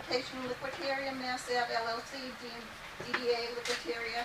application Liquiteria, Mass. Ave. LLC, DBA Liquiteria.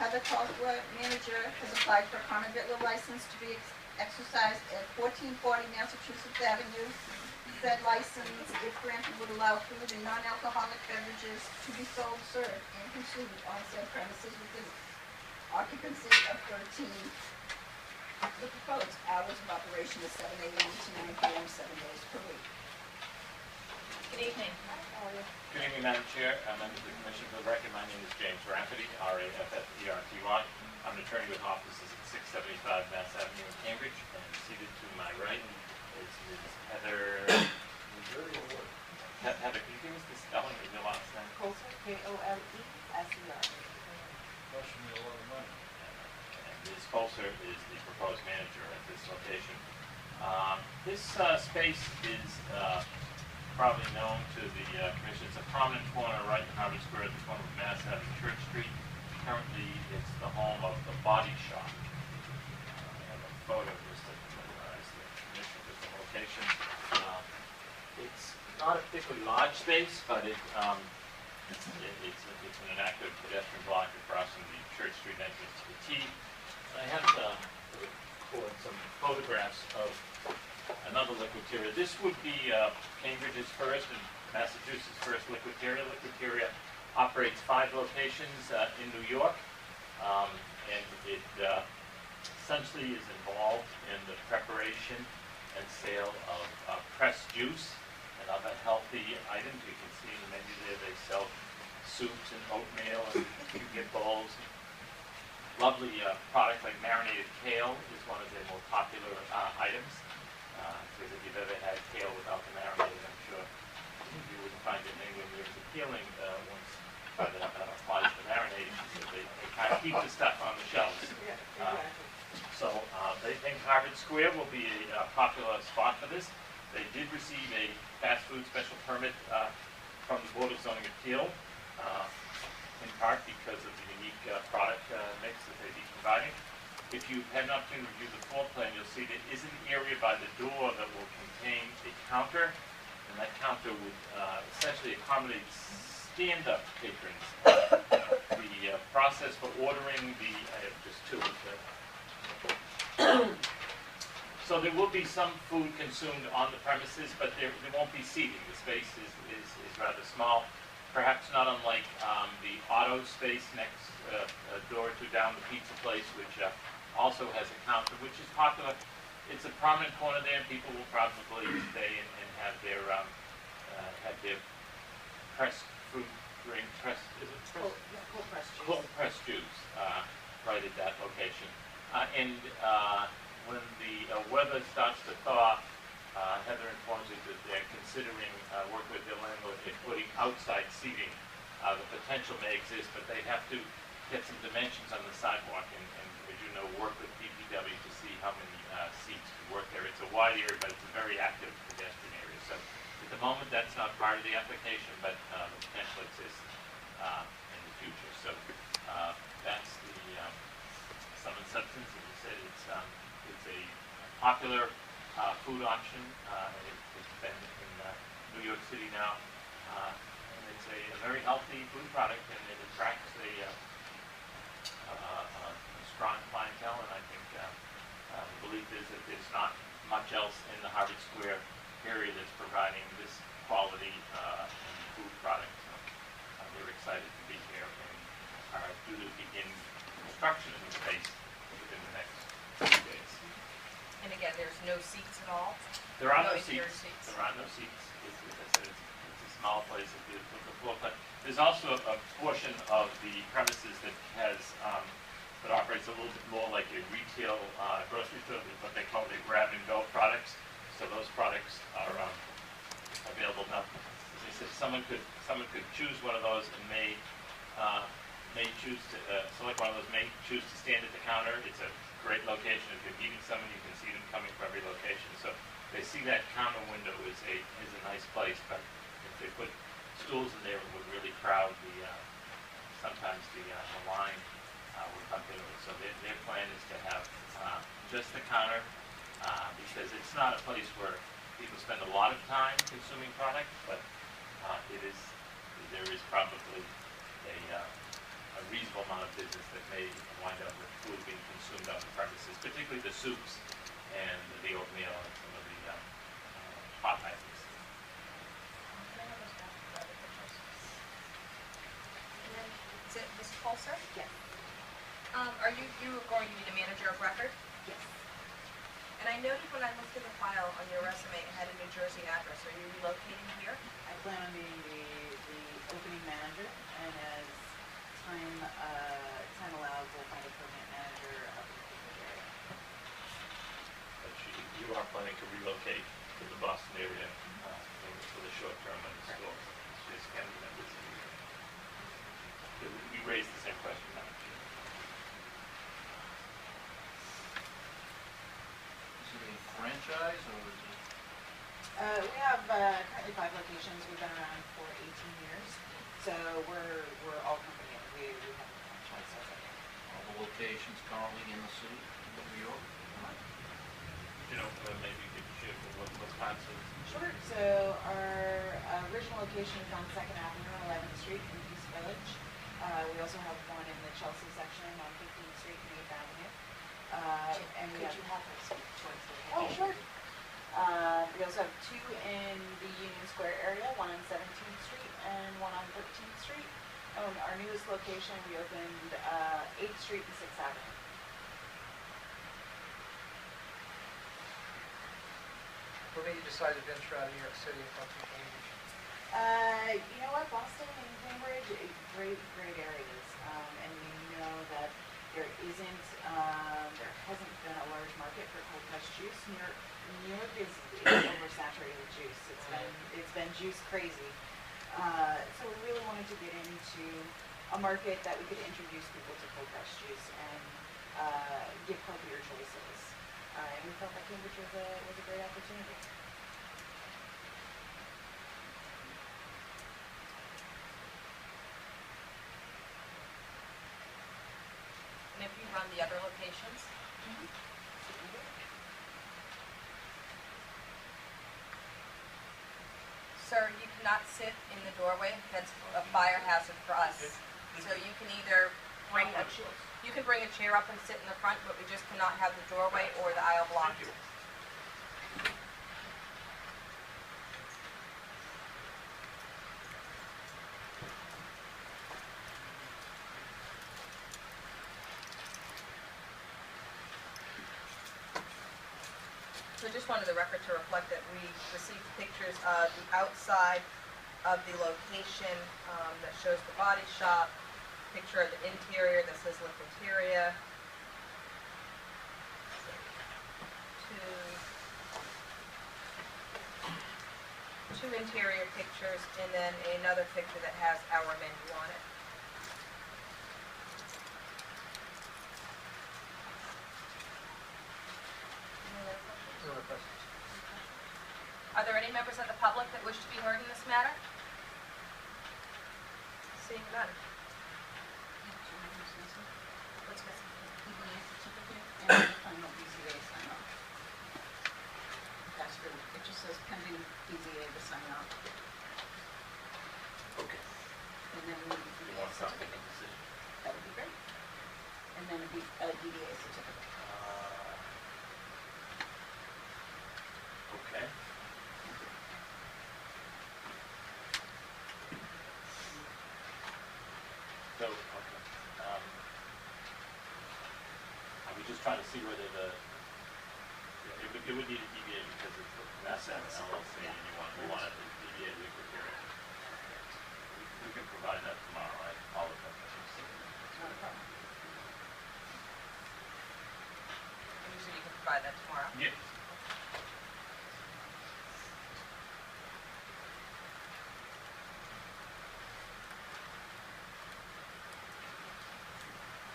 Heather Koleser, manager, has applied for a common victular license to be exercised at 1440 Massachusetts Avenue. Said license, if granted, would allow food and non-alcoholic beverages to be sold, served, and consumed on said premises within occupancy of 13. The proposed hours of operation is 7 a.m. to 9 p.m. 7 days per week. Good evening. Good evening, Madam Chair, members of the Commission. For the record, my name is James Rafferty, R-A-F-F-E-R-T-Y. I'm an attorney with offices at 675 Mass Avenue in Cambridge, and seated to my right is Ms. Heather. Heather, can you give us the spelling of your last name? Koleser, K-O-L-E-S-E-R. Costing me a lot of money. And Ms. Koleser is the proposed manager at this location. This space is probably known to the Commission. It's a prominent corner right in Harvard Square at the corner of Mass Avenue and Church Street. Currently, it's the home of the Body Shop. I have a photo just to familiarize the Commission with the location. It's not a particularly large space, but it's an active pedestrian block across from the Church Street entrance to the T. I have record some photographs of another Liquiteria. This would be Cambridge's first and Massachusetts' first Liquiteria. Liquiteria operates 5 locations in New York, and it essentially is involved in the preparation and sale of pressed juice and other healthy items. You can see in the menu there they sell soups and oatmeal, and you get bowls. Lovely product like marinated kale is one of their more popular items. Because if you've ever had kale without the marinated, I'm sure you wouldn't find it anywhere near as appealing once that applies to marinating. So they kind of keep the stuff on the shelves. So they think Harvard Square will be a popular spot for this. They did receive a fast food special permit from the Board of Zoning Appeal, in part because of the unique product mix that they'd be providing. If you had an opportunity to review the floor plan, you'll see there is an area by the door that will contain a counter, and that counter would essentially accommodate stand-up patrons. The process for ordering I have just 2 of them. So there will be some food consumed on the premises, but there won't be seating. The space is rather small, perhaps not unlike the auto space next door or 2 down the pizza place, which also has a counter, which is popular. It's a prominent corner there, and people will probably stay and have their pressed fruit drink, cold pressed juice right at that location. When the weather starts to thaw, Heather informs me that they're considering working with their landlord in putting outside seating. The potential may exist, but they have to get some dimensions on the sidewalk and as you know, work with DPW to see how many seats can work there. It's a wide area, but it's a very active pedestrian area. So at the moment, that's not part of the application, but the potential exists in the future. So that's the sum and substance. As you said, it's a popular food option. It's been in New York City now, and it's a very healthy food product, and it attracts a strong clientele. And I think the belief is that there's not much else in the Harvard Square area that's providing this quality food product. So they're excited to be here and are due to begin construction in the space within the next few days. And again, there's no seats at all? There are no seats. There are no seats. As I said, it's a small place. But there's also a portion of the premises that has that operates a little bit more like a retail grocery store, what they call the grab-and-go products. So those products are available now. As I said, someone could choose one of those and may choose to select one of those. May choose to stand at the counter. It's a great location. If you're meeting someone, you can see them coming from every location. So they see that counter window is a nice place, but if they put stools in there, it would really crowd sometimes the line would come to it. So their plan is to have just the counter, because it's not a place where people spend a lot of time consuming product, but it is probably a reasonable amount of business that may wind up with food being consumed on the premises, particularly the soups and the oatmeal and some of the hot items. And then, is it Ms. Koleser? Yes. Are you are going to be the manager of record? Yes. And I noted when I looked at the file on your resume, it had a New Jersey address. Are you relocating here? I plan on being the opening manager, and as time allows, we'll find a permanent manager up in the Liquiteria area. But you are planning to relocate to the Boston area for the short term when the store is kind of members. We raised the same question last year. Is it a franchise or is it? We have currently 5 locations. We've been around for 18 years, so we're all company owned. We have a franchise as of now. All the locations currently in the city of New York? You know, maybe you could share what Wisconsin. Sure. So our original location is on 2nd Avenue, 11th Street in East Village. We also have one in the Chelsea section on 15th Street and 8th Avenue. And we Could have, you have her speak towards the oh, sure. We also have 2 in the Union Square area, one on 17th Street and one on 13th Street. And our newest location, we opened 8th Street and 6th Avenue. What made you decide to venture out of New York City and come to Cambridge? You know what, Boston and Cambridge, great areas. And we know that there hasn't been a large market for cold pressed juice. New York is oversaturated with juice. It's been juice crazy. So we really wanted to get into a market that we could introduce people to cold pressed juice and give healthier choices. And we felt that Cambridge was a great opportunity. And if you run the other locations? Sir, you cannot sit in the doorway. That's a fire hazard for us. So you can either bring you can bring a chair up and sit in the front, but we just cannot have the doorway or the aisle blocked. So just wanted the record to reflect that we received pictures of the outside of the location that shows the body shop, picture of the interior that says Liquiteria, two interior pictures, and then another picture that has our menu on it. No other questions? Are there any members of the public that wish to be heard in this matter? Seeing none. What's missing? DBA certificate and the final BZA sign off. That's for, it just says pending BZA to sign off. Okay. And then we need You a want something in certificate. the decision? That would be great. And then a DBA certificate. Okay. So, okay. I was just trying to see whether it would need a DBA because it's Mass Ave LLC and we wanted the DBA Liquiteria. We can provide that tomorrow, I apologize. Not a problem. And you said you can provide that tomorrow? Yes.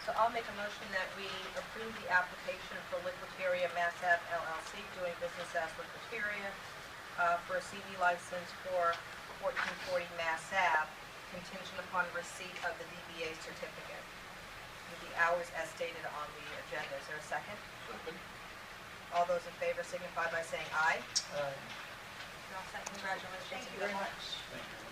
So I'll make a motion that we approve the application for Liquiteria Mass Ave LLC, doing business as Liquiteria, for a CD license for 1440 Mass Ave, contingent upon receipt of the DBA certificate, with the hours as stated on the agenda. Is there a second? Second. All those in favor signify by saying aye. Aye. Congratulations. Thank you very much. Thank you.